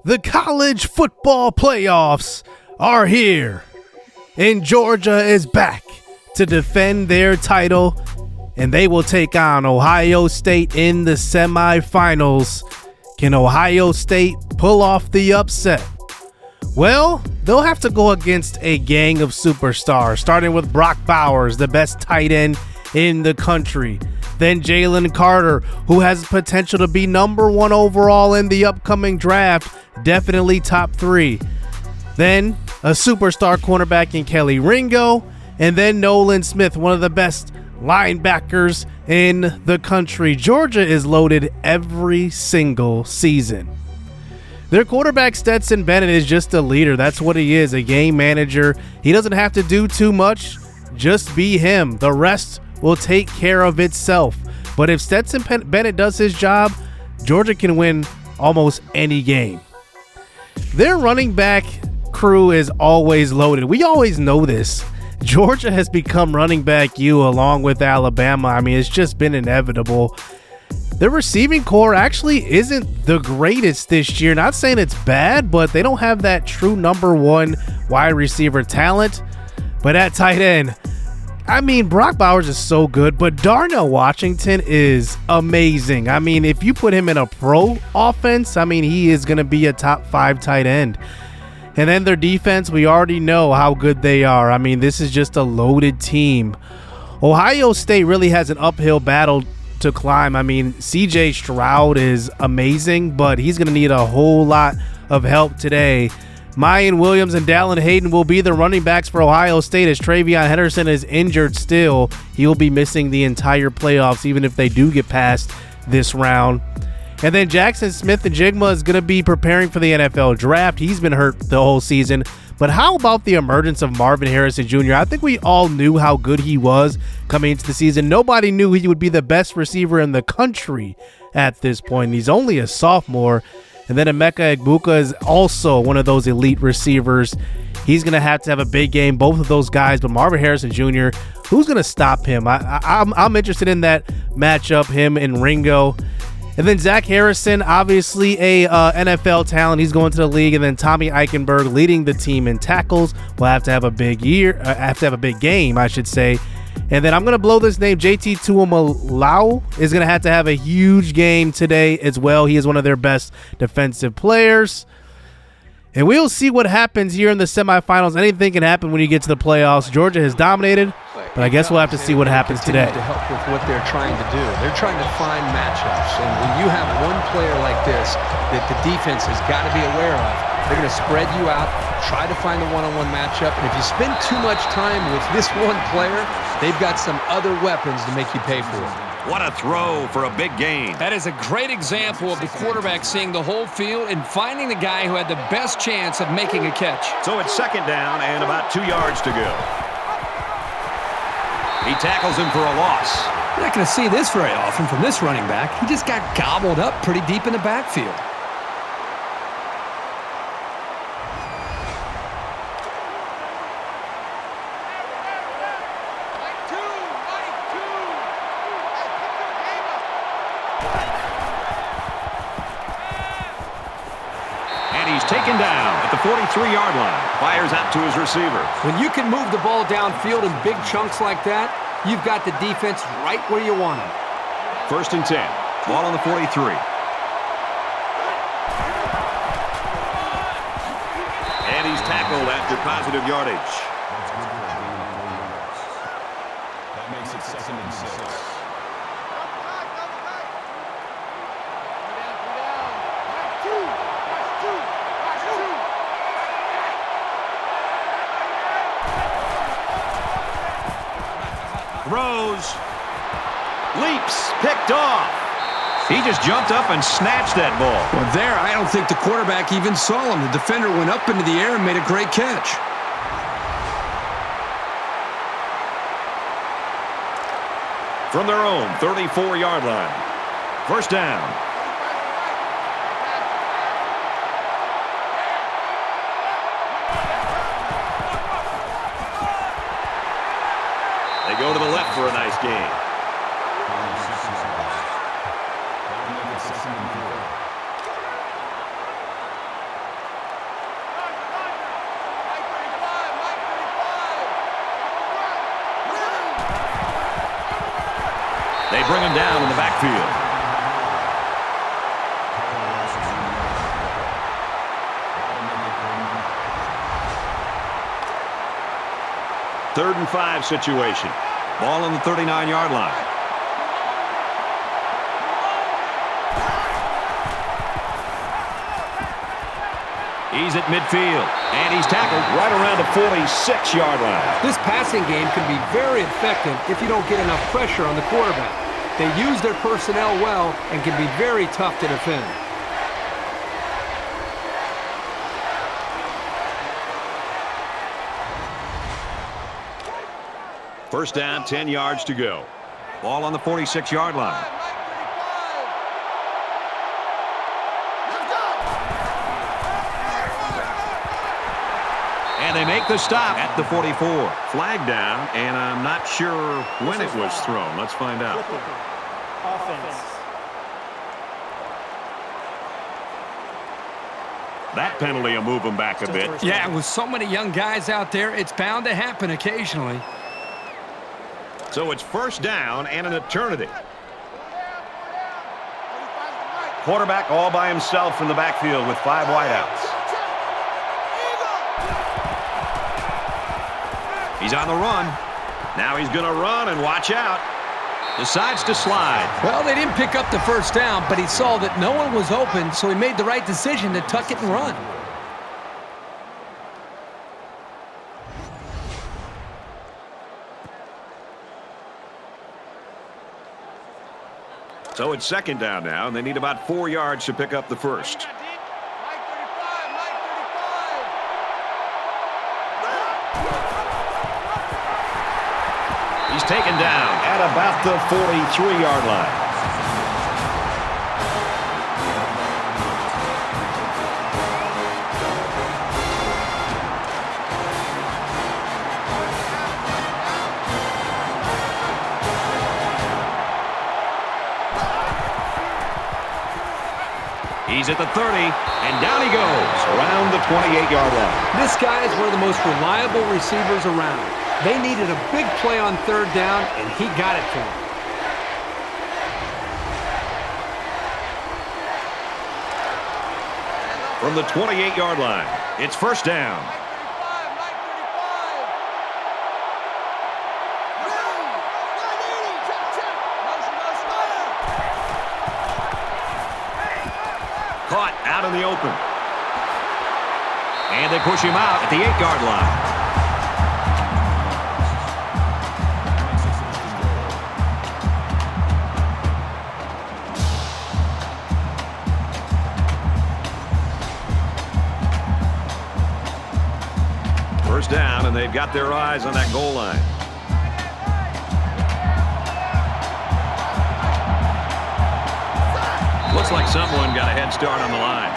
The college football playoffs are here, and Georgia is back to defend their title, and they will take on Ohio State in the semifinals. Can Ohio State pull off the upset? Well, they'll have to go against a gang of superstars, starting with Brock Bowers, the best tight end in the country. Then Jalen Carter, who has potential to be #1 overall in the upcoming draft, definitely top 3. Then a superstar cornerback in Kelly Ringo, and then Nolan Smith, one of the best linebackers in the country. Georgia is loaded every single season. Their quarterback Stetson Bennett is just a leader. That's what he is, a game manager. He doesn't have to do too much, just be him. The rest will take care of itself. But if Stetson Bennett does his job, Georgia can win almost any game. Their running back crew is always loaded. We always know this. Georgia has become running back U along with Alabama. I mean, it's just been inevitable. Their receiving core actually isn't the greatest this year. Not saying it's bad, but they don't have that true #1 wide receiver talent. But at tight end, I mean, Brock Bowers is so good, but Darnell Washington is amazing. I mean, if you put him in a pro offense, I mean, he is going to be a top 5 tight end. And then their defense, we already know how good they are. I mean, this is just a loaded team. Ohio State really has an uphill battle to climb. I mean, CJ Stroud is amazing, but he's going to need a whole lot of help today. Mayan Williams and Dallin Hayden will be the running backs for Ohio State as Travion Henderson is injured still. He will be missing the entire playoffs even if they do get past this round. And then Jackson Smith-Njigba is going to be preparing for the NFL draft. He's been hurt the whole season. But how about the emergence of Marvin Harrison Jr.? I think we all knew how good he was coming into the season. Nobody knew he would be the best receiver in the country at this point. He's only a sophomore. And then Emeka Egbuka is also one of those elite receivers. He's going to have a big game, both of those guys. But Marvin Harrison Jr., who's going to stop him? I'm interested in that matchup, him and Ringo. And then Zach Harrison, obviously a NFL talent. He's going to the league. And then Tommy Eichenberg leading the team in tackles. Will have to have a big game, I should say. And then I'm going to blow this name. JT Tuimalau is going to have a huge game today as well. He is one of their best defensive players. And we'll see what happens here in the semifinals. Anything can happen when you get to the playoffs. Georgia has dominated, but I guess we'll have to see what happens today. To help with what they're trying to do. They're trying to find matchups. And when you have one player like this that the defense has got to be aware of, they're going to spread you out, try to find a one-on-one matchup. And if you spend too much time with this one player, they've got some other weapons to make you pay for it. What a throw for a big gain. That is a great example of the quarterback seeing the whole field and finding the guy who had the best chance of making a catch. So it's 2nd down and about 2 yards to go. He tackles him for a loss. You're not going to see this very often from this running back. He just got gobbled up pretty deep in the backfield. Taken down at the 43-yard line. Fires out to his receiver. When you can move the ball downfield in big chunks like that, you've got the defense right where you want them. 1st and 10. Ball on the 43. And he's tackled after positive yardage. That makes it 2nd and 6. Throws, leaps, picked off. He just jumped up and snatched that ball. Well, there, I don't think the quarterback even saw him. The defender went up into the air and made a great catch. From their own 34-yard line. 1st down. They go to the left for a nice gain. They bring him down in the backfield. Third and 5 situation. Ball on the 39-yard line. He's at midfield, and he's tackled right around the 46-yard line. This passing game can be very effective if you don't get enough pressure on the quarterback. They use their personnel well and can be very tough to defend. First down, 10 yards to go. Ball on the 46-yard line. And they make the stop at the 44. Flag down, and I'm not sure when it was thrown. Let's find out. Offense. That penalty will move them back a bit. Yeah, with so many young guys out there, it's bound to happen occasionally. So it's first down and an eternity. Quarterback all by himself in the backfield with 5 wideouts. He's on the run. Now he's going to run and watch out. Decides to slide. Well, they didn't pick up the first down, but he saw that no one was open, so he made the right decision to tuck it and run. So it's second down now, and they need about 4 yards to pick up the first. He's taken down at about the 43-yard line. He's at the 30, and down he goes around the 28-yard line. This guy is one of the most reliable receivers around. They needed a big play on third down, and he got it for them. From the 28-yard line, it's first down. Caught out in the open. And they push him out at the 8-yard line. First down, and they've got their eyes on that goal line. Looks like someone got a head start on the line.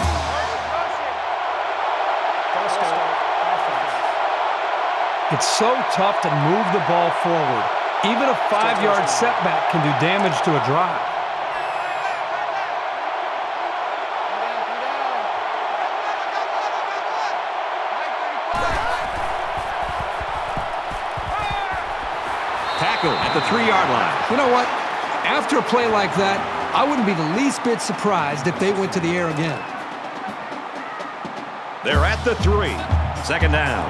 It's so tough to move the ball forward. Even a 5-yard setback can do damage to a drive. Tackle at the 3-yard line. You know what? After a play like that, I wouldn't be the least bit surprised if they went to the air again. They're at the 3. Second down.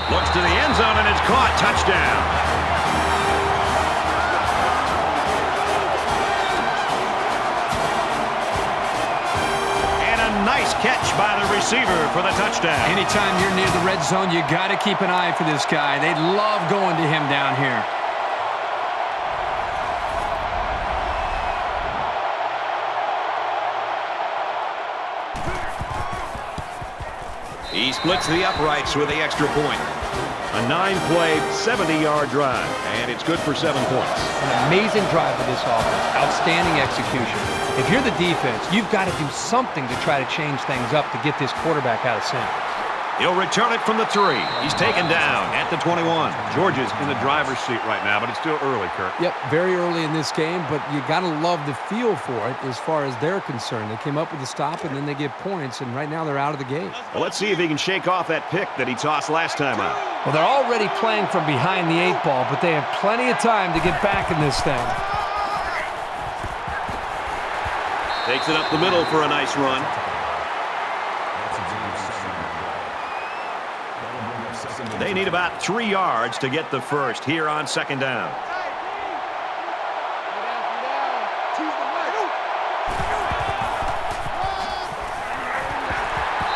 Looks to the end zone, and it's caught. Touchdown. Nice catch by the receiver for the touchdown. Anytime you're near the red zone, you got to keep an eye for this guy. They love going to him down here. He splits the uprights with the extra point. A 9-play, 70-yard drive, and it's good for 7 points. An amazing drive for this offense. Outstanding execution. If you're the defense, you've got to do something to try to change things up to get this quarterback out of sync. He'll return it from the 3. He's taken down at the 21. Georgia's in the driver's seat right now, but it's still early, Kirk. Yep, very early in this game, but you got to love the feel for it as far as they're concerned. They came up with a stop, and then they get points, and right now they're out of the game. Well, let's see if he can shake off that pick that he tossed last time out. Well, they're already playing from behind the 8 ball, but they have plenty of time to get back in this thing. Takes it up the middle for a nice run. They need about 3 yards to get the first here on second down.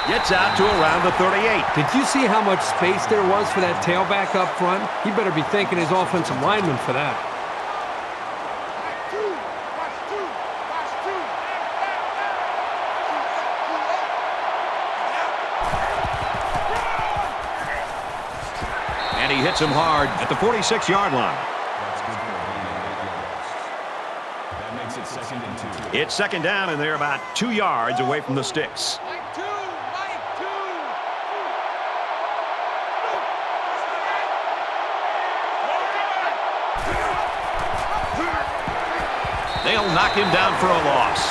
Gets out to around the 38. Did you see how much space there was for that tailback up front? He better be thanking his offensive lineman for that. And he hits him hard at the 46-yard line. That makes it 2nd and 2. It's second down, and they're about 2 yards away from the sticks. They'll knock him down for a loss.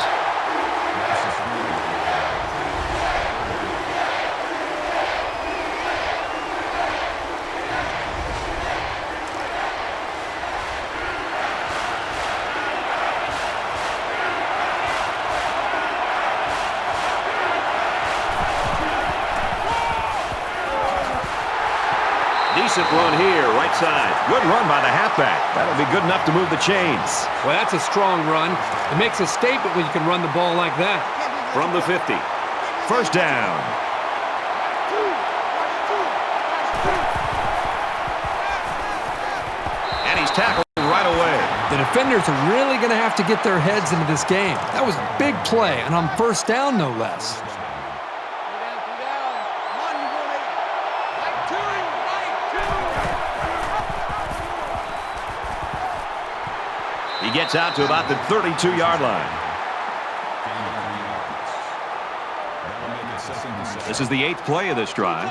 Decent run here, right side. Good run by the halfback. That'll be good enough to move the chains. Well, that's a strong run. It makes a statement when you can run the ball like that. From the 50. First down. And he's tackled right away. The defenders are really going to have to get their heads into this game. That was a big play, and on first down, no less. He gets out to about the 32-yard line. This is the 8th play of this drive.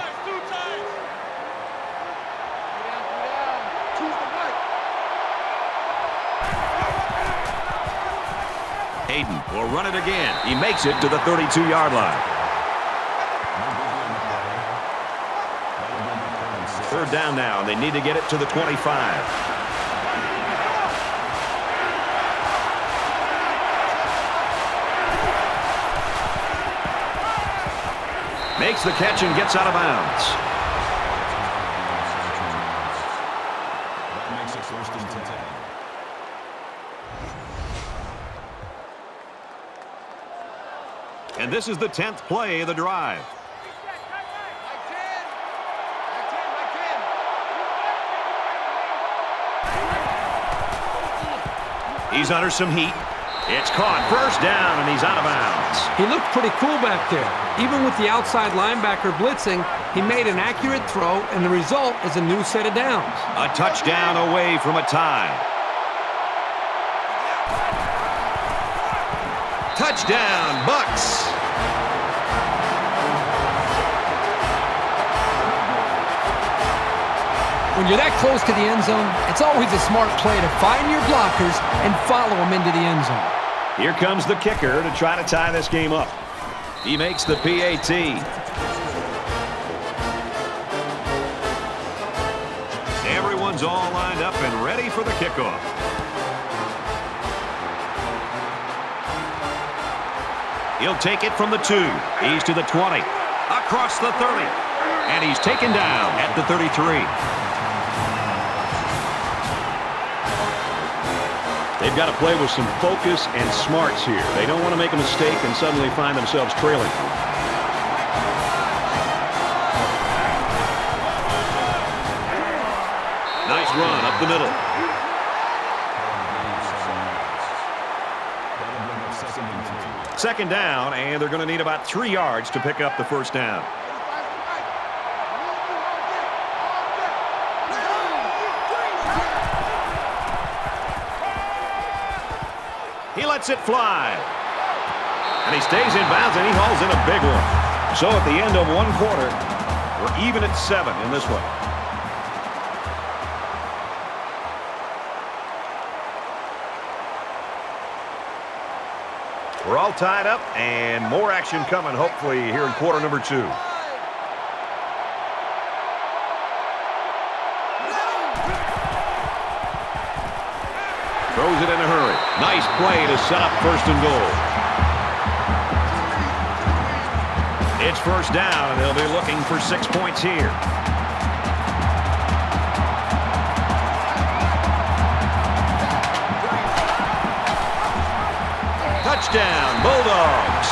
Hayden will run it again. He makes it to the 32-yard line. Third down now, and they need to get it to the 25. Makes the catch and gets out of bounds. That makes it 1st and 10. And this is the 10th play of the drive. He's under some heat. It's caught. First down, and he's out of bounds. He looked pretty cool back there. Even with the outside linebacker blitzing, he made an accurate throw, and the result is a new set of downs. A touchdown away from a tie. Touchdown, Bucks. When you're that close to the end zone, it's always a smart play to find your blockers and follow them into the end zone. Here comes the kicker to try to tie this game up. He makes the PAT. Everyone's all lined up and ready for the kickoff. He'll take it from the 2. He's to the 20. Across the 30. And he's taken down at the 33. They've got to play with some focus and smarts here. They don't want to make a mistake and suddenly find themselves trailing. Nice run up the middle. Second down, and they're going to need about 3 yards to pick up the first down. He lets it fly. And he stays in bounds, and he hauls in a big one. So at the end of one quarter, We're even at 7 in this one. We're all tied up, and more action coming, hopefully, here in quarter number 2. Throws it in a hurry. Nice play to set up 1st and goal. It's 1st down, and they'll be looking for 6 points here. Touchdown, Bulldogs.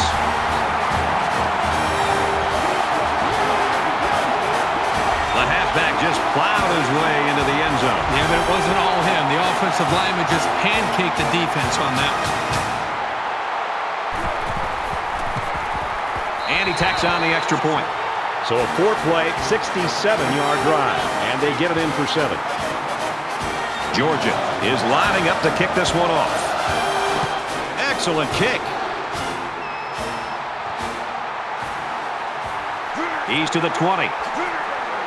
The halfback just plowed his way into the end zone. Yeah, but it wasn't all him. The offensive lineman just pancaked the defense on that one. And he tacks on the extra point. So a 4-play, 67-yard drive, and they get it in for 7. Georgia is lining up to kick this one off. Excellent kick. He's to the 20.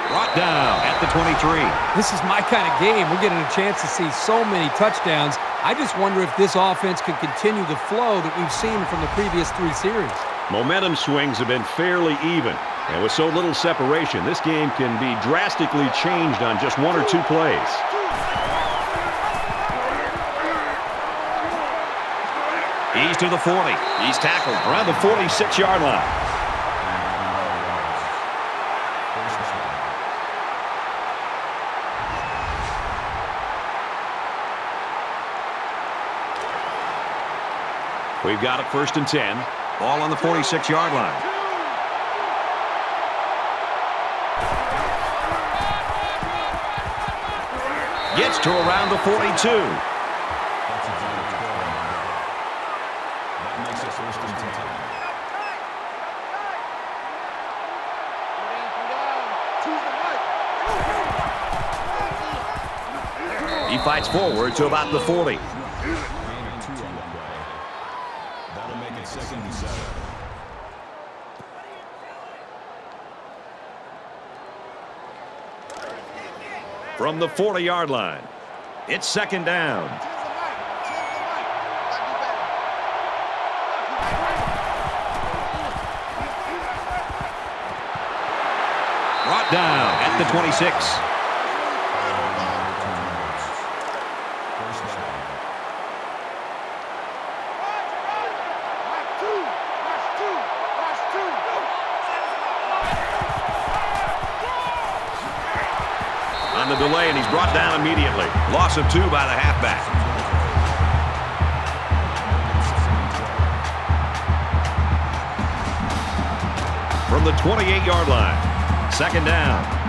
Brought down at the 23. This is my kind of game. We're getting a chance to see so many touchdowns. I just wonder if this offense can continue the flow that we've seen from the previous 3 series. Momentum swings have been fairly even. And with so little separation, this game can be drastically changed on just 1 or 2 plays. He's to the 40. He's tackled around the 46-yard line. We've got it 1st and 10. Ball on the 46-yard line. Gets to around the 42. That makes it 1st and 10. He fights forward to about the 40. That'll make it 2nd and 7. From the 40-yard line, it's 2nd down. Brought down at the 26. On the delay, and he's brought down immediately. Loss of 2 by the halfback. From the 28-yard line, 2nd down.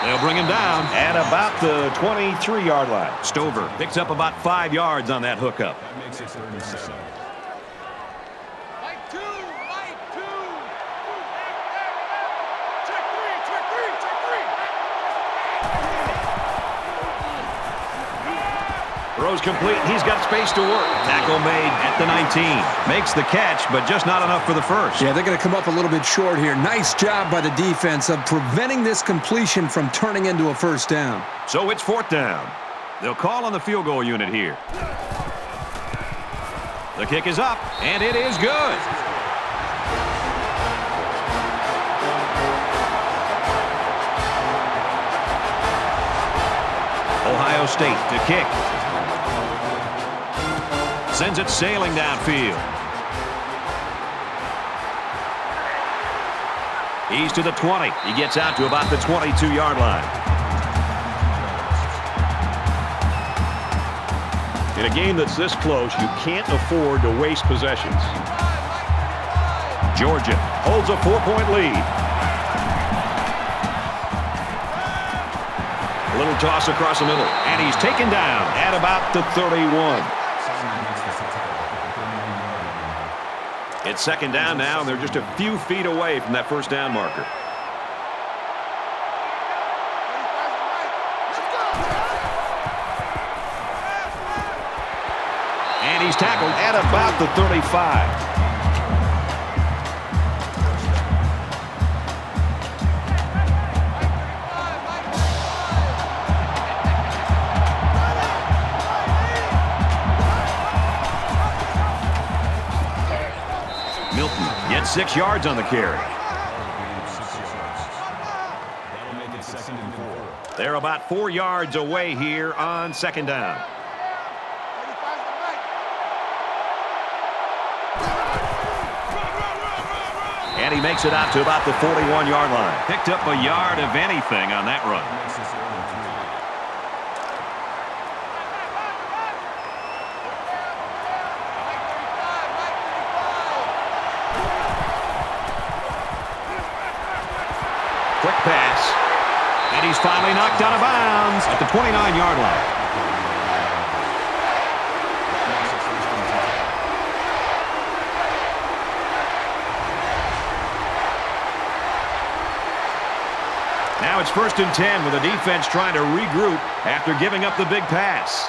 They'll bring him down at about the 23-yard line. Stover picks up about 5 yards on that hookup. That makes it 3rd and 7. Throws complete. He's got space to work. Tackle made at the 19. Makes the catch, but just not enough for the 1st. Yeah, they're going to come up a little bit short here. Nice job by the defense of preventing this completion from turning into a 1st down. So it's 4th down. They'll call on the field goal unit here. The kick is up, and it is good. Ohio State to kick. Sends it sailing downfield. He's to the 20. He gets out to about the 22-yard line. In a game that's this close, you can't afford to waste possessions. Georgia holds a 4-point lead. A little toss across the middle, and he's taken down at about the 31. It's 2nd down now, and they're just a few feet away from that 1st down marker. at about the 35. Milton gets 6 yards on the carry. That'll make it 2nd and 4. They're about 4 yards away here on 2nd down. And he makes it out to about the 41-yard line. Picked up a yard of anything on that run. Makes it 3rd and 3. Quick pass. And he's finally knocked out of bounds at the 29-yard line. Now it's 1st and 10 with the defense trying to regroup after giving up the big pass.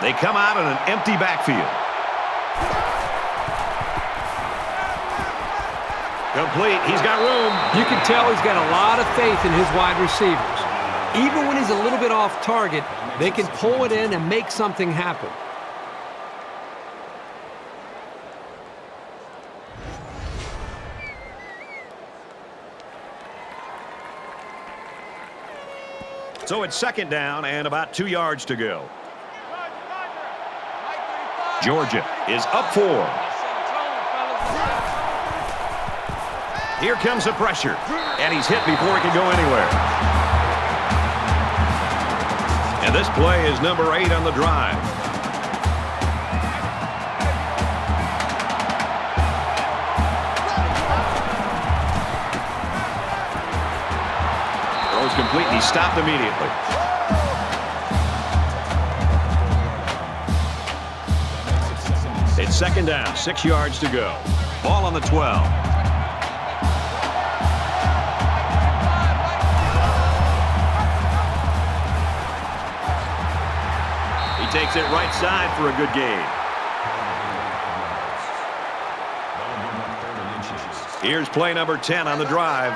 They come out in an empty backfield. Complete. He's got room. You can tell he's got a lot of faith in his wide receivers. Even when he's a little bit off target, they can pull it in and make something happen. So it's 2nd down and about 2 yards to go. Georgia is up 4. Here comes the pressure. And he's hit before he can go anywhere. And this play is number 8 on the drive. Throws complete and he stopped immediately. It's 2nd down, 6 yards to go. Ball on the 12. Takes it right side for a good gain. Here's play number 10 on the drive.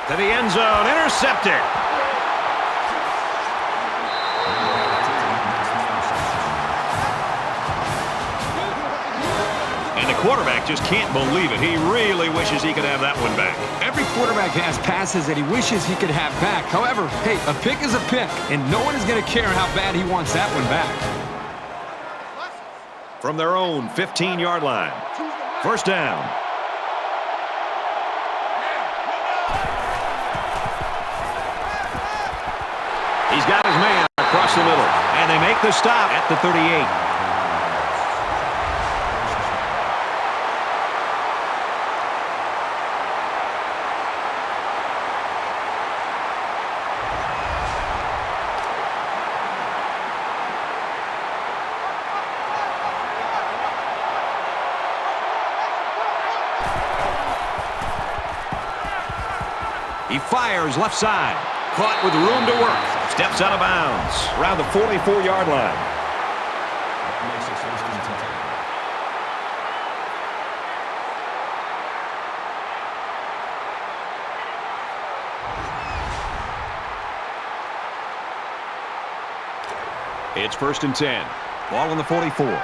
To the end zone, intercepted. Quarterback just can't believe it. He really wishes he could have that one back. Every quarterback has passes that he wishes he could have back. However, hey, a pick is a pick, and no one is going to care how bad he wants that one back. From their own 15-yard line. 1st down. He's got his man across the middle, and they make the stop at the 38. He fires left side. Caught with room to work. Steps out of bounds around the 44-yard line. It's 1st and 10. Ball on the 44.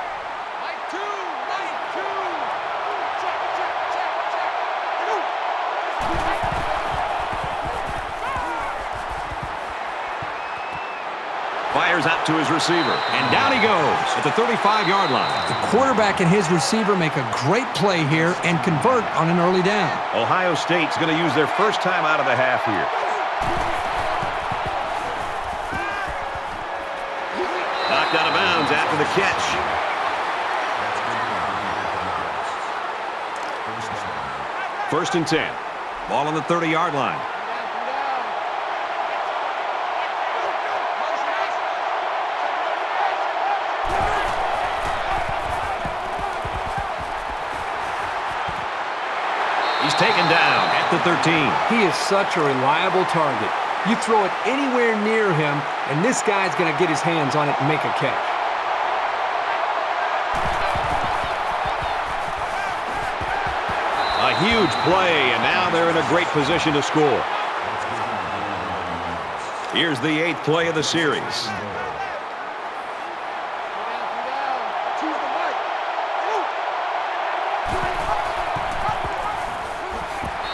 Fires out to his receiver, and down he goes at the 35-yard line. The quarterback and his receiver make a great play here and convert on an early down. Ohio State's going to use their first time out of the half here. Knocked out of bounds after the catch. 1st and 10. Ball on the 30-yard line. taken down at the 13. He is such a reliable target. You throw it anywhere near him, and this guy's going to get his hands on it and make a catch. A huge play, and now they're in a great position to score. Here's the 8th play of the series.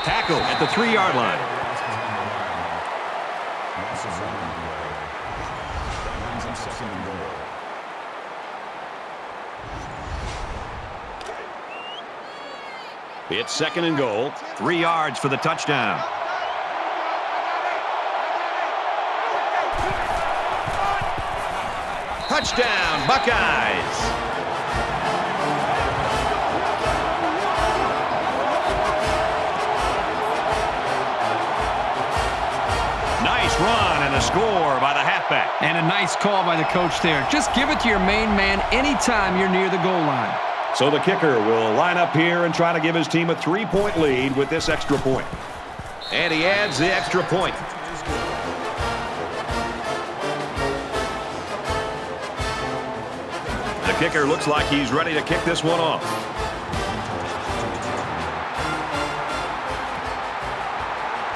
Tackle at the 3-yard line. It's 2nd and goal. 3 yards for the touchdown. Touchdown, Buckeyes. Nice run and a score by the halfback. And a nice call by the coach there. Just give it to your main man anytime you're near the goal line. So the kicker will line up here and try to give his team a 3-point lead with this extra point. And he adds the extra point. The kicker looks like he's ready to kick this one off.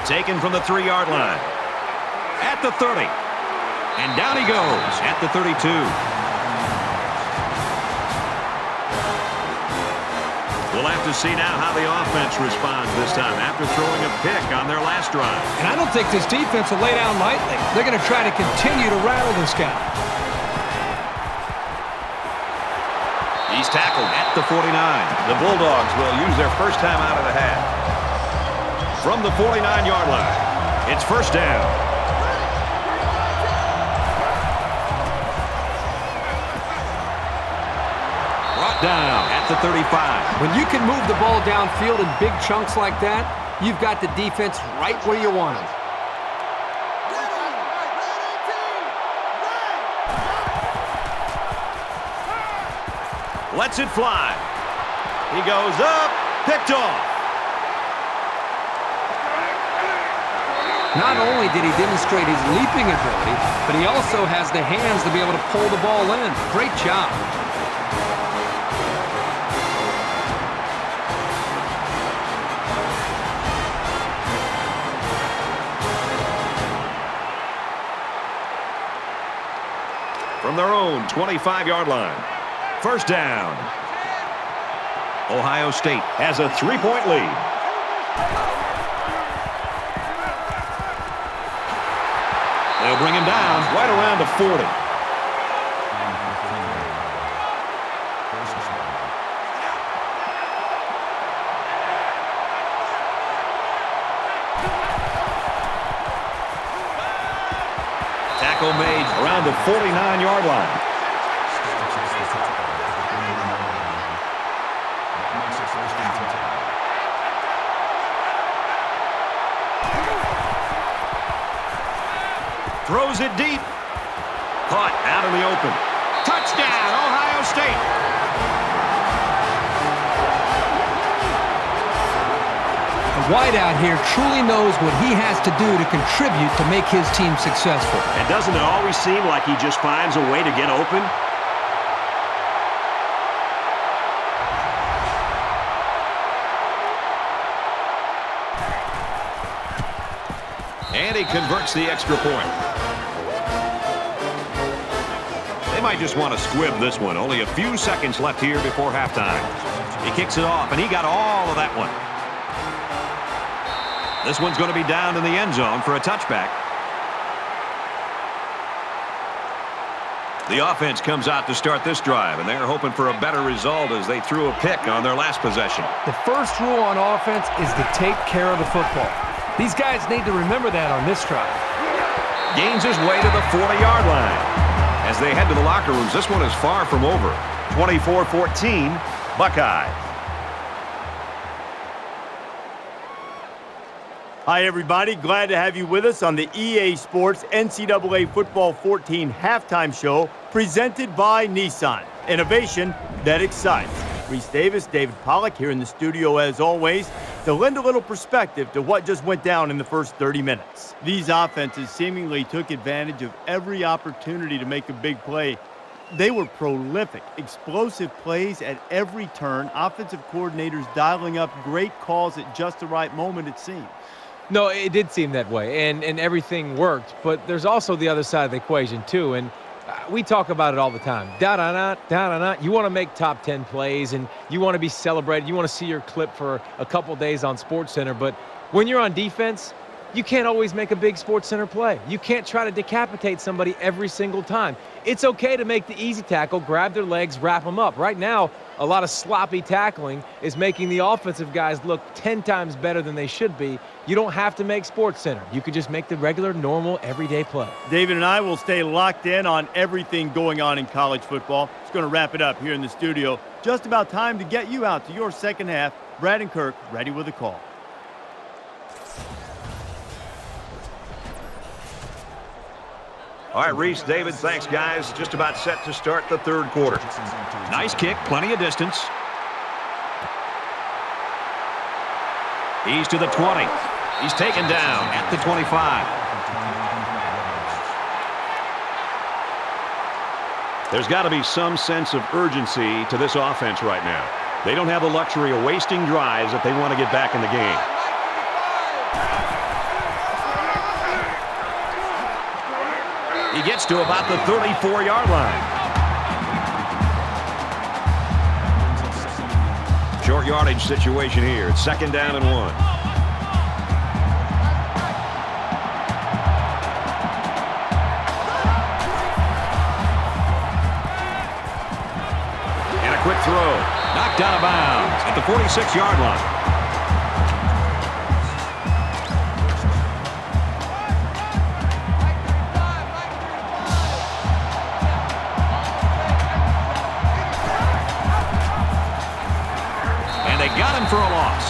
Taken from the 3-yard line. At the 30. And down he goes at the 32. We'll have to see now how the offense responds this time after throwing a pick on their last drive. And I don't think this defense will lay down lightly. They're going to try to continue to rattle this guy. He's tackled at the 49. The Bulldogs will use their first time out of the half. From the 49-yard line, it's first down. Brought down at the 35. When you can move the ball downfield in big chunks like that, you've got the defense right where you want them. Lets it fly. He goes up, picked off. Not only did he demonstrate his leaping ability, but he also has the hands to be able to pull the ball in. Great job. From their own 25-yard line. First down. Ohio State has a 3-point lead. They'll bring him down right around the 40. Tackle made around the 49-yard line. Throws it deep. Caught out in the open. Touchdown, Ohio State. The wideout here truly knows what he has to do to contribute to make his team successful. And doesn't it always seem like he just finds a way to get open? And he converts the extra point. They might just want to squib this one. Only a few seconds left here before halftime. He kicks it off, and he got all of that one. This one's going to be down in the end zone for a touchback. The offense comes out to start this drive, and they're hoping for a better result as they threw a pick on their last possession. The first rule on offense is to take care of the football. These guys need to remember that on this drive. Gains his way to the 40-yard line. As they head to the locker rooms, this one is far from over. 24-14, Buckeyes. Hi, everybody. Glad to have you with us on the EA Sports NCAA Football 14 halftime show presented by Nissan. Innovation that excites. Reese Davis, David Pollack here in the studio as always. to lend a little perspective to what just went down in the first 30 minutes. These offenses seemingly took advantage of every opportunity to make a big play. They were prolific, explosive plays at every turn, offensive coordinators dialing up great calls at just the right moment, it seemed. No, it did seem that way, and everything worked, but there's also the other side of the equation, too, and we talk about it all the time. Da-da-da, da-da-da. You want to make top 10 plays, and you want to be celebrated. You want to see your clip for a couple days on SportsCenter, but when you're on defense, you can't always make a big SportsCenter play. You can't try to decapitate somebody every single time. It's okay to make the easy tackle, grab their legs, wrap them up. Right now, a lot of sloppy tackling is making the offensive guys look 10 times better than they should be. You don't have to make SportsCenter. You could just make the regular, normal, everyday play. David and I will stay locked in on everything going on in college football. It's going to wrap it up here in the studio. Just about time to get you out to your second half. Brad and Kirk ready with a call. All right, Reese, David, thanks, guys. Just about set to start the third quarter. Nice kick, plenty of distance. He's to the 20. He's taken down at the 25. There's got to be some sense of urgency to this offense right now. They don't have the luxury of wasting drives if they want to get back in the game. He gets to about the 34-yard line. Short yardage situation here. It's 2nd down and 1. And a quick throw. Knocked out of bounds at the 46-yard line. Got him for a loss.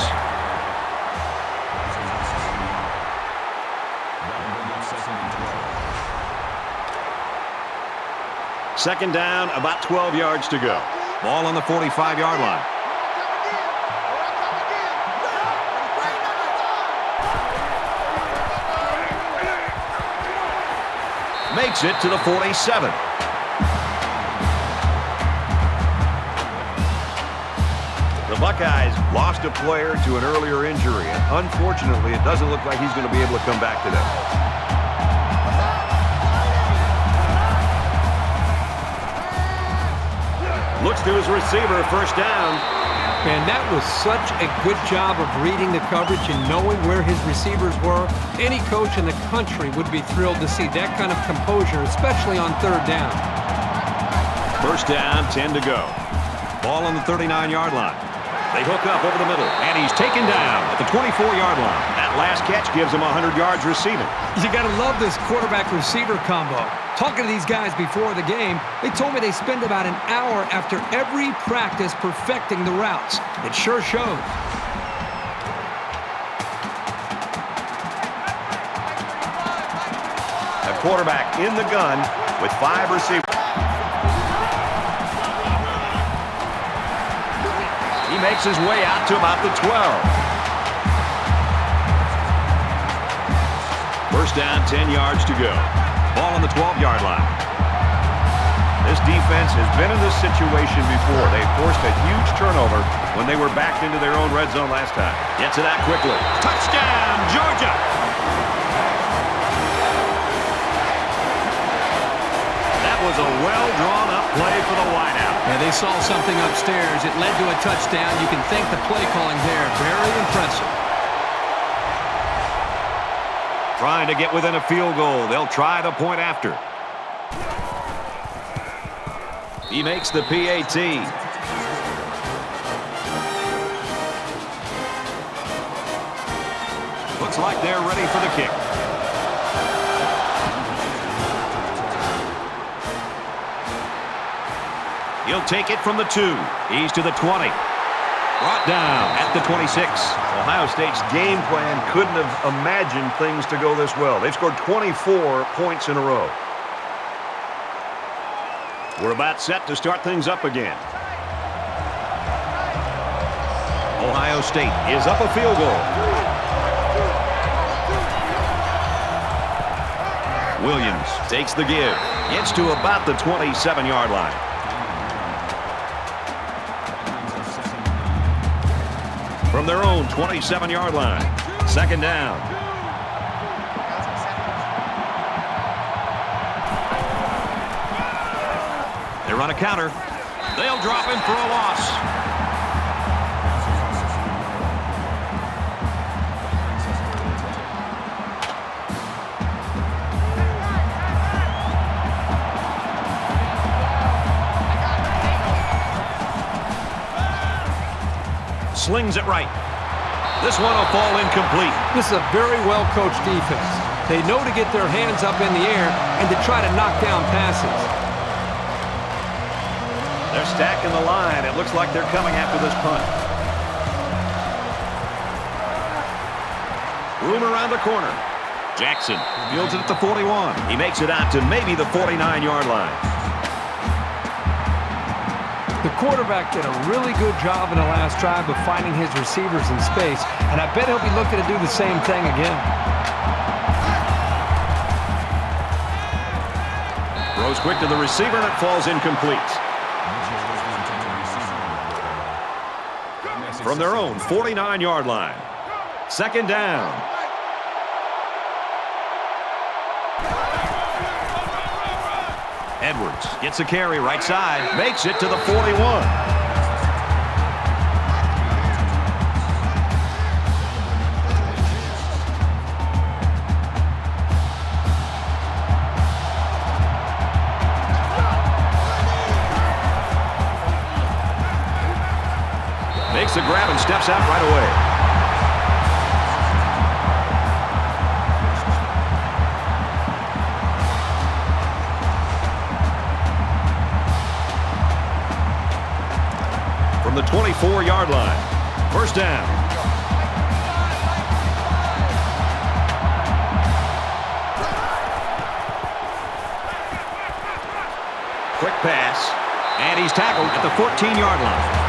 Second down, about 12 yards to go. Ball on the 45-yard line. Makes it to the 47. The Buckeyes lost a player to an earlier injury, and unfortunately, it doesn't look like he's going to be able to come back today. Looks to his receiver, first down. Man, that was such a good job of reading the coverage and knowing where his receivers were. Any coach in the country would be thrilled to see that kind of composure, especially on third down. First down, 10 to go. Ball on the 39-yard line. They hook up over the middle, and he's taken down at the 24-yard line. That last catch gives him 100 yards receiving. You got to love this quarterback-receiver combo. Talking to these guys before the game, they told me they spend about an hour after every practice perfecting the routes. It sure shows. A quarterback in the gun with 5 receivers. He makes his way out to about the 12. First down, 10 yards to go. Ball on the 12-yard line. This defense has been in this situation before. They forced a huge turnover when they were backed into their own red zone last time. Get to that quickly. Touchdown, Georgia! That was a well-drawn-up play for the wideout. Yeah, they saw something upstairs. It led to a touchdown. You can thank the play calling there. Very impressive. Trying to get within a field goal. They'll try the point after. He makes the PAT. Looks like they're ready for the kick. He'll take it from the 2. He's to the 20. Brought down at the 26. Ohio State's game plan couldn't have imagined things to go this well. They've scored 24 points in a row. We're about set to start things up again. Ohio State is up a field goal. Williams takes the give. Gets to about the 27-yard line. From their own 27-yard line. Second down. They run a counter. They'll drop him for a loss. Slings it right. This one will fall incomplete. This is a very well-coached defense. They know to get their hands up in the air and to try to knock down passes. They're stacking the line. It looks like they're coming after this punt. Room around the corner. Jackson fields it at the 41. He makes it out to maybe the 49-yard line. The quarterback did a really good job in the last drive of finding his receivers in space, and I bet he'll be looking to do the same thing again. Throws quick to the receiver, and it falls incomplete. From their own 49-yard line. Second down. Edwards gets a carry right side, makes it to the 41. Makes the grab and steps out right away. The 24-yard line. First down. Quick pass. And he's tackled at the 14-yard line.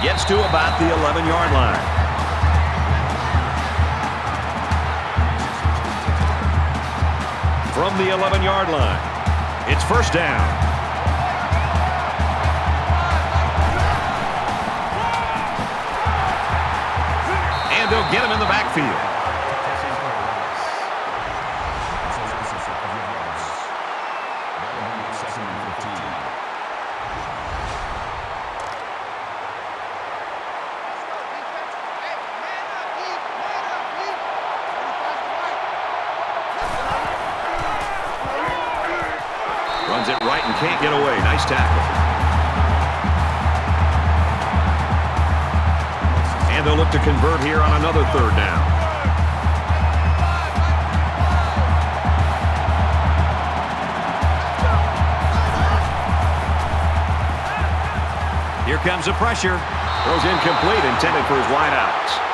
Gets to about the 11-yard line. From the 11-yard line, it's first down. And they'll get him in the backfield. Runs it right and can't get away. Nice tackle. And they'll look to convert here on another third down. Here comes the pressure. Throws incomplete, intended for his wideouts.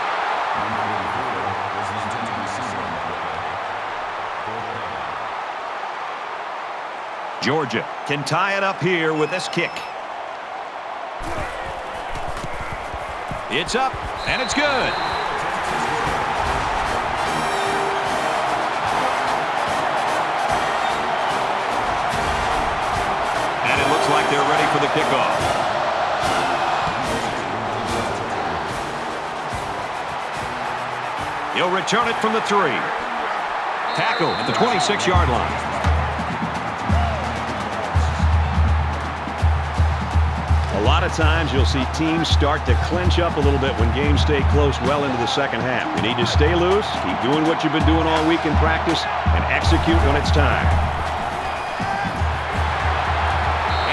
Georgia can tie it up here with this kick. It's up, and it's good. And it looks like they're ready for the kickoff. He'll return it from the 3. Tackle at the 26-yard line. A lot of times you'll see teams start to clinch up a little bit when games stay close well into the second half. You need to stay loose, keep doing what you've been doing all week in practice, and execute when it's time.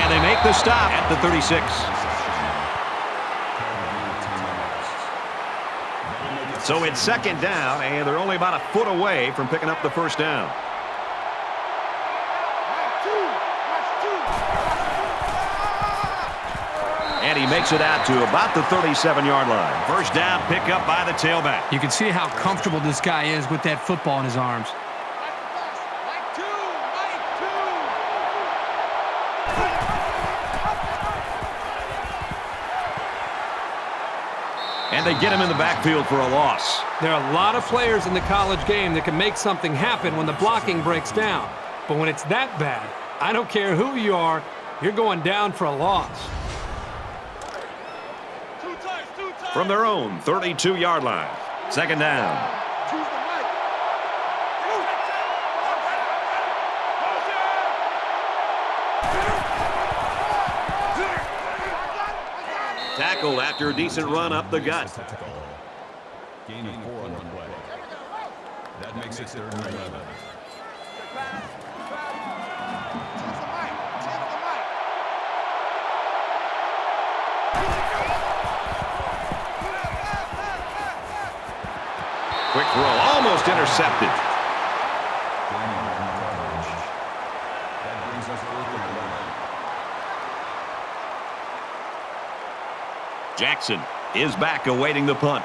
And they make the stop at the 36. So it's second down, and they're only about a foot away from picking up the first down. And he makes it out to about the 37-yard line. First down, pick up by the tailback. You can see how comfortable this guy is with that football in his arms. And they get him in the backfield for a loss. There are a lot of players in the college game that can make something happen when the blocking breaks down. But when it's that bad, I don't care who you are, you're going down for a loss. From their own 32-yard line. Second down. Tackled after a decent run up the gut. Gain of 4 on the play. That makes it 3rd and 11. Quick throw, almost intercepted. That brings us 4th and 11. Jackson is back awaiting the punt.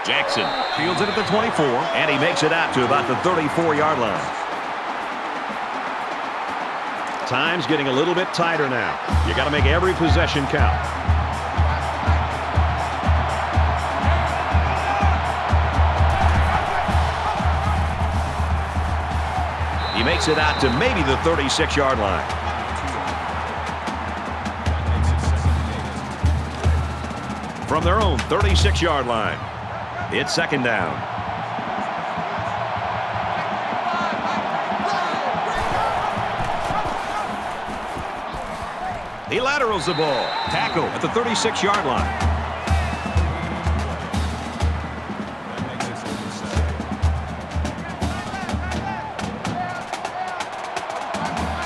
Jackson fields it at the 24, and he makes it out to about the 34-yard line. Time's getting a little bit tighter now. You got to make every possession count. He makes it out to maybe the 36-yard line. From their own 36-yard line, it's second down. He laterals the ball. Tackle at the 36-yard line.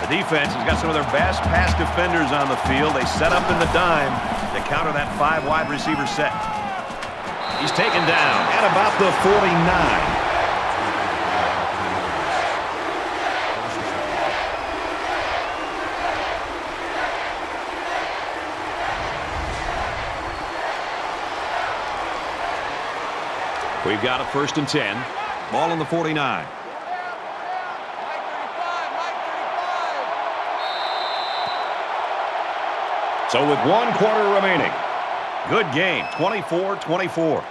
The defense has got some of their best pass defenders on the field. They set up in the dime to counter that 5 wide receiver set. He's taken down at about the 49. We've got a 1st and 10. Ball on the 49. So with 1 quarter remaining, good game, 24-24.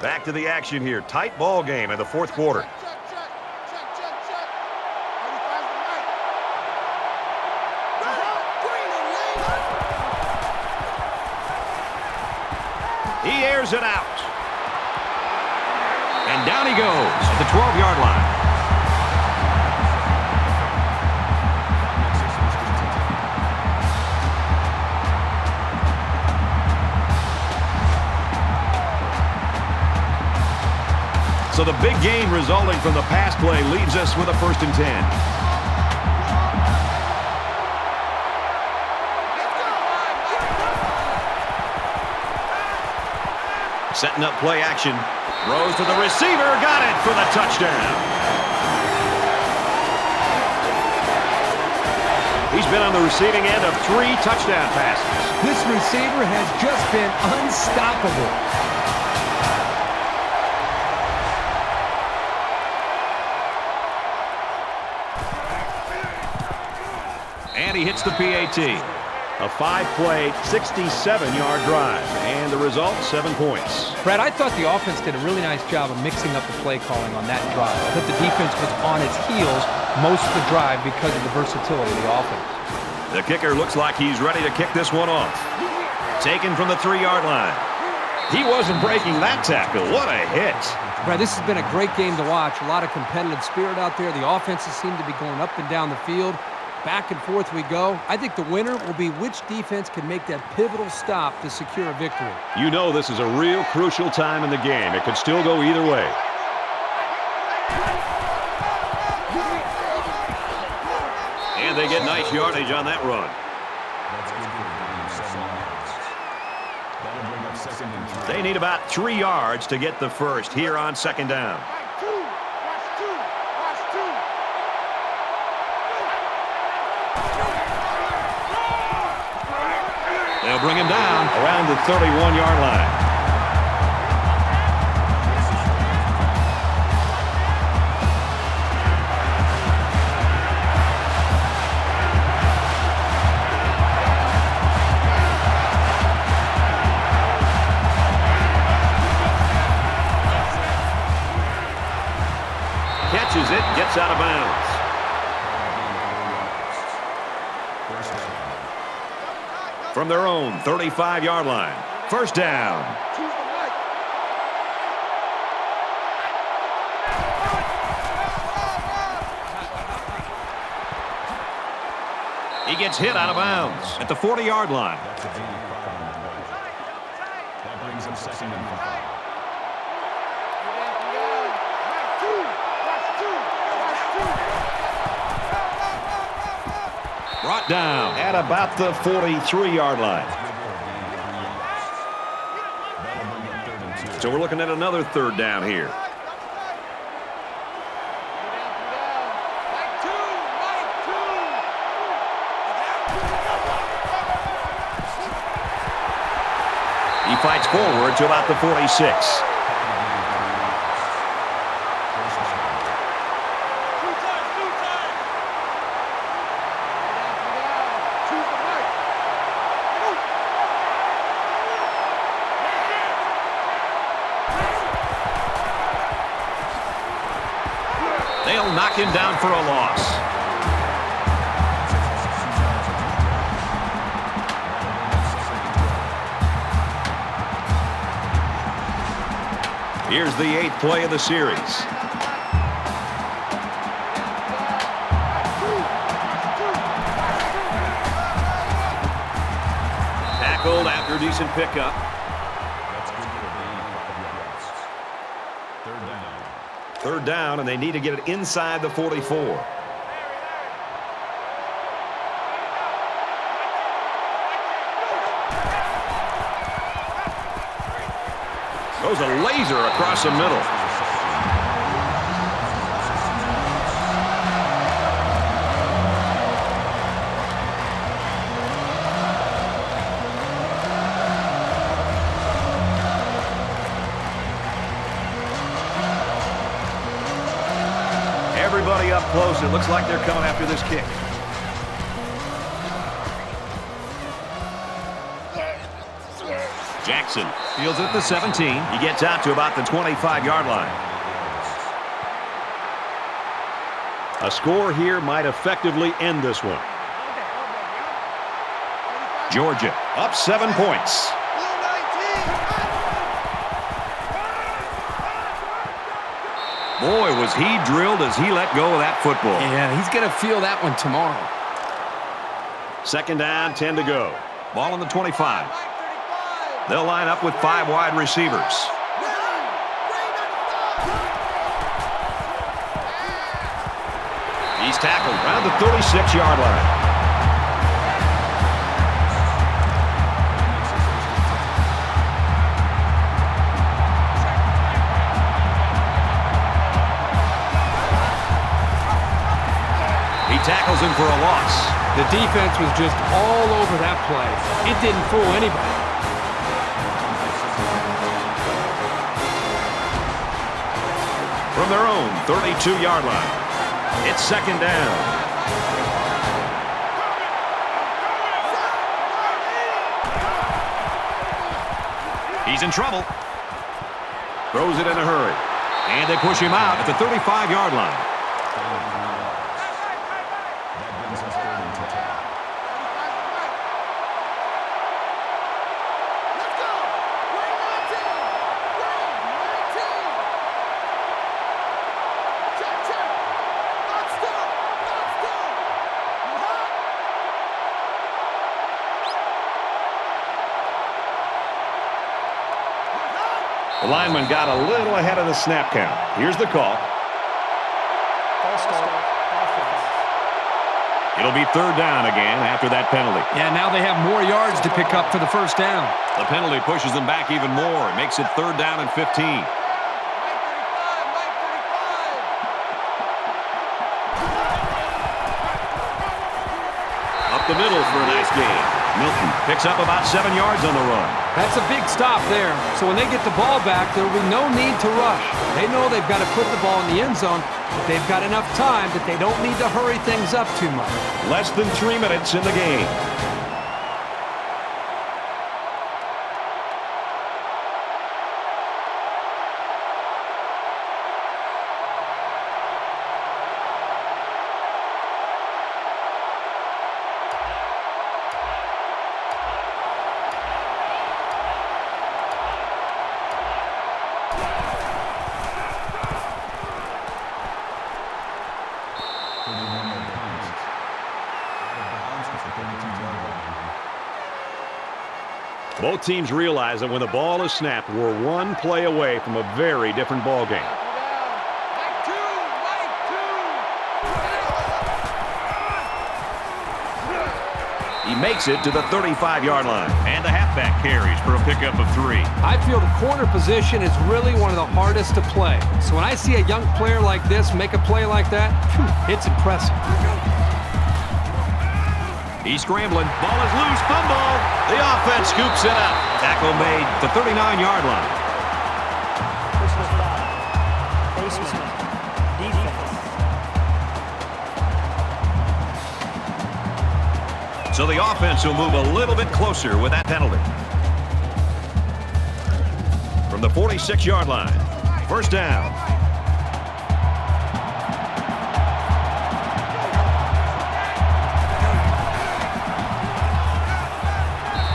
Back to the action here. Tight ball game in the 4th quarter. He airs it out. And down he goes at the 12-yard line. So the big gain resulting from the pass play leaves us with a 1st and 10. Setting up play action. Throws to the receiver. Got it for the touchdown. He's been on the receiving end of 3 touchdown passes. This receiver has just been unstoppable. And he hits the PAT. A 5-play, 67-yard drive. And the result, 7 points. Brad, I thought the offense did a really nice job of mixing up the play calling on that drive. I thought the defense was on its heels most of the drive because of the versatility of the offense. The kicker looks like he's ready to kick this one off. Taken from the 3-yard line. He wasn't breaking that tackle. What a hit. Brad, this has been a great game to watch. A lot of competitive spirit out there. The offenses seem to be going up and down the field. Back and forth we go. I think the winner will be which defense can make that pivotal stop to secure a victory. You know this is a real crucial time in the game. It could still go either way. And they get nice yardage on that run. That's good for 7 yards. That'll bring up 2nd and 3. They need about 3 yards to get the first here on 2nd down. They'll bring him down around the 31-yard line. Catches it, gets out of bounds. From their own 35-yard line. 1st down. He gets hit out of bounds at the 40-yard line. That brings him 2nd and 5. Brought down at about the 43-yard line. So we're looking at another 3rd down here. He fights forward to about the 46. They'll knock him down for a loss. Here's the 8th play of the series. Tackled after a decent pickup. That's good for a gain of 5 yards. 3rd down. 3rd down, and they need to get it inside the 44. Goes a laser across the middle. Everybody up close. It looks like they're coming after this kick. Jackson fields at the 17. He gets out to about the 25-yard line. A score here might effectively end this one. Georgia up 7 points. Boy, was he drilled as he let go of that football. Yeah, he's going to feel that one tomorrow. 2nd down, 10 to go. Ball on the 25. They'll line up with 5 wide receivers. He's tackled around the 36-yard line. He tackles him for a loss. The defense was just all over that play. It didn't fool anybody. From their own 32-yard line, it's 2nd down. He's in trouble. Throws it in a hurry. And they push him out at the 35-yard line. The lineman got a little ahead of the snap count. Here's the call. False start, offense. It'll be third down again after that penalty. Yeah, now they have more yards to pick up for the first down. The penalty pushes them back even more. It makes it third down and 15. Up the middle for a nice gain. Milton picks up about 7 yards on the run. That's a big stop there. So when they get the ball back, there will be no need to rush. They know they've got to put the ball in the end zone, but they've got enough time that they don't need to hurry things up too much. Less than 3 minutes in the game. Both teams realize that when the ball is snapped, we're one play away from a very different ball game. He makes it to the 35-yard line, and the halfback carries for a pickup of 3. I feel the corner position is really one of the hardest to play. So when I see a young player like this make a play like that, it's impressive. He's scrambling. Ball is loose. Fumble. The offense scoops it up. Tackle made the 39-yard line. Personal foul. Baseman. Defense. So the offense will move a little bit closer with that penalty. From the 46-yard line. First down.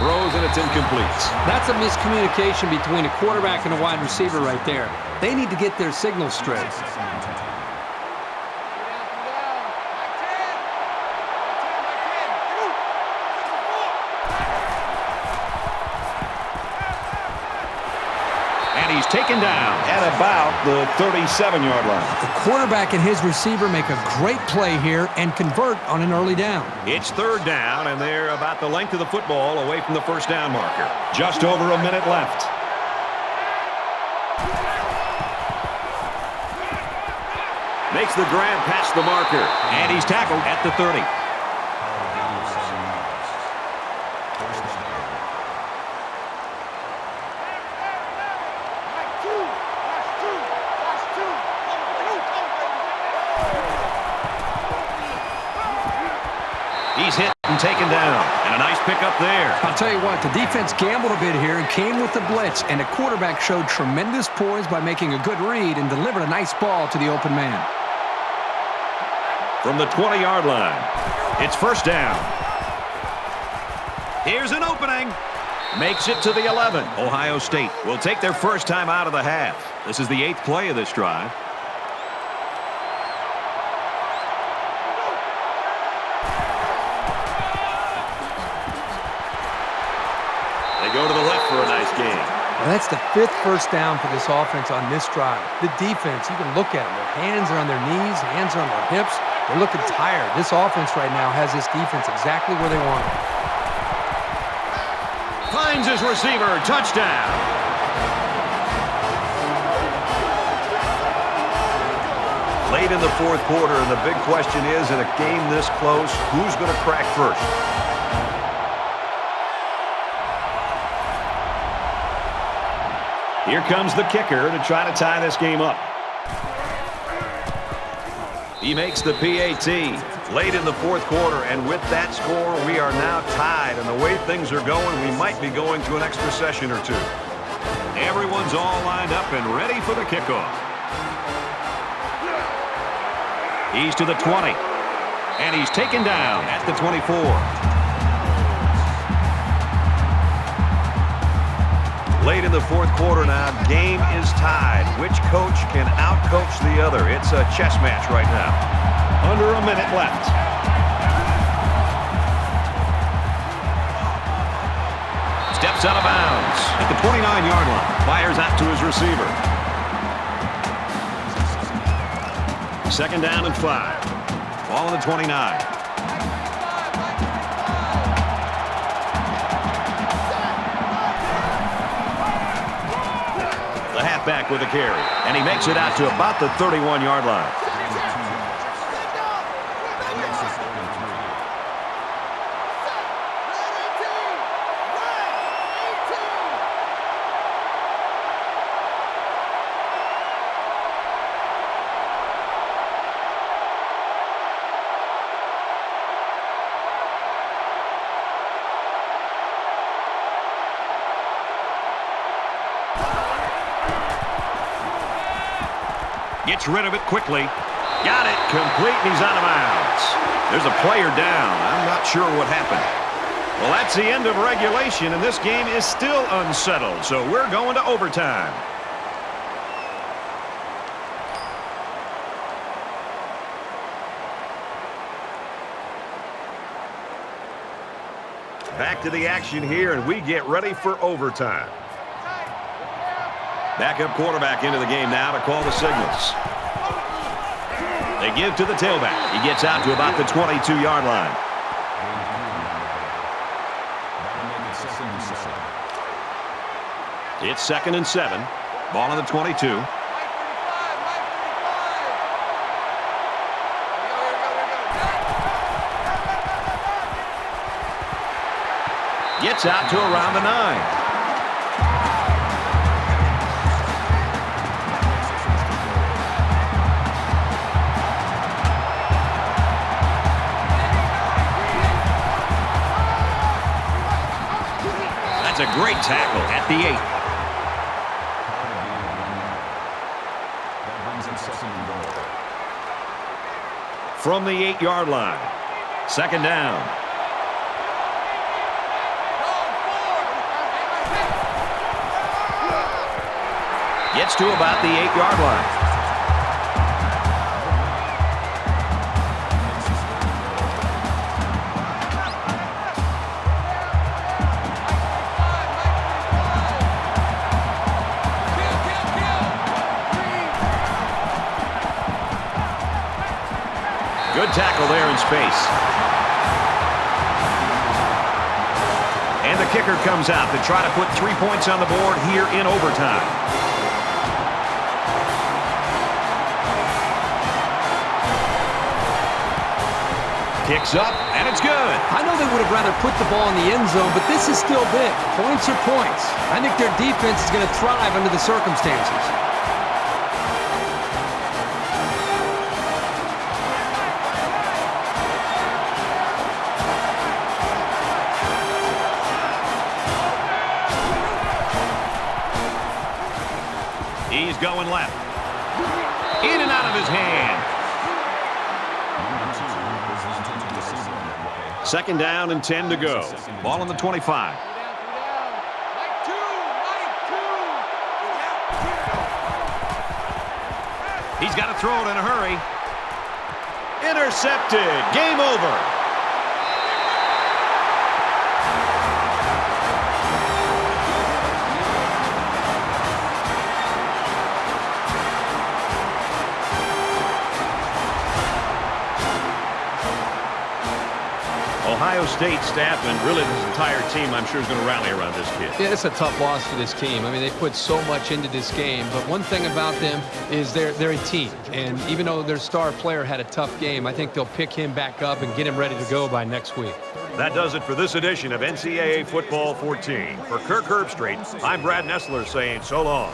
Throws and it's incomplete. That's a miscommunication between a quarterback and a wide receiver right there. They need to get their signals straight. And he's taken down at about the 37-yard line. The quarterback and his receiver make a great play here and convert on an early down. It's third down, and they're about the length of the football away from the first down marker. Just over a minute left. Makes the grab past the marker, and he's tackled at the 30. He's hit and taken down, and a nice pickup there. I'll tell you what, the defense gambled a bit here and came with the blitz, and the quarterback showed tremendous poise by making a good read and delivered a nice ball to the open man. From the 20-yard line, it's first down. Here's an opening. Makes it to the 11. Ohio State will take their first time out of the half. This is the 8th play of this drive. Go to the left for a nice gain. Well, that's the 5th first down for this offense on this drive. The defense, you can look at them. Their hands are on their knees, hands are on their hips. They're looking tired. This offense right now has this defense exactly where they want it. Finds his receiver. Touchdown. Late in the fourth quarter, and the big question is, in a game this close, who's going to crack first? Here comes the kicker to try to tie this game up. He makes the PAT late in the fourth quarter, and with that score, we are now tied. And the way things are going, we might be going to an extra session or two. Everyone's all lined up and ready for the kickoff. He's to the 20, and he's taken down at the 24. Late in the fourth quarter now, game is tied. Which coach can outcoach the other? It's a chess match right now. Under a minute left. Steps out of bounds at the 29-yard line. Fires out to his receiver. Second down and 5. Ball on the 29. halfback with a carry. And he makes it out to about the 31-yard line. Gets rid of it quickly. Got it. Complete, and he's out of bounds. There's a player down. I'm not sure what happened. Well, that's the end of regulation, and this game is still unsettled, so we're going to overtime. Back to the action here, and we get ready for overtime. Backup quarterback into the game now to call the signals. They give to the tailback. He gets out to about the 22-yard line. It's 2nd and 7. Ball on the 22. Gets out to around the 9. A great tackle at the 8. From the 8-yard line. 2nd down. Gets to about the 8-yard line. Good tackle there in space. And the kicker comes out to try to put 3 points on the board here in overtime. Kicks up, and it's good. I know they would have rather put the ball in the end zone, but this is still big. Points are points. I think their defense is going to thrive under the circumstances. He's going left. In and out of his hand. 2nd down and 10 to go. Ball on the 25. He's got to throw it in a hurry. Intercepted. Game over. Ohio State staff and really this entire team, I'm sure, is going to rally around this kid. Yeah, it's a tough loss for this team. I mean, they put so much into this game, but one thing about them is they're a team. And even though their star player had a tough game, I think they'll pick him back up and get him ready to go by next week. That does it for this edition of NCAA Football 14. For Kirk Herbstreit, I'm Brad Nessler saying so long.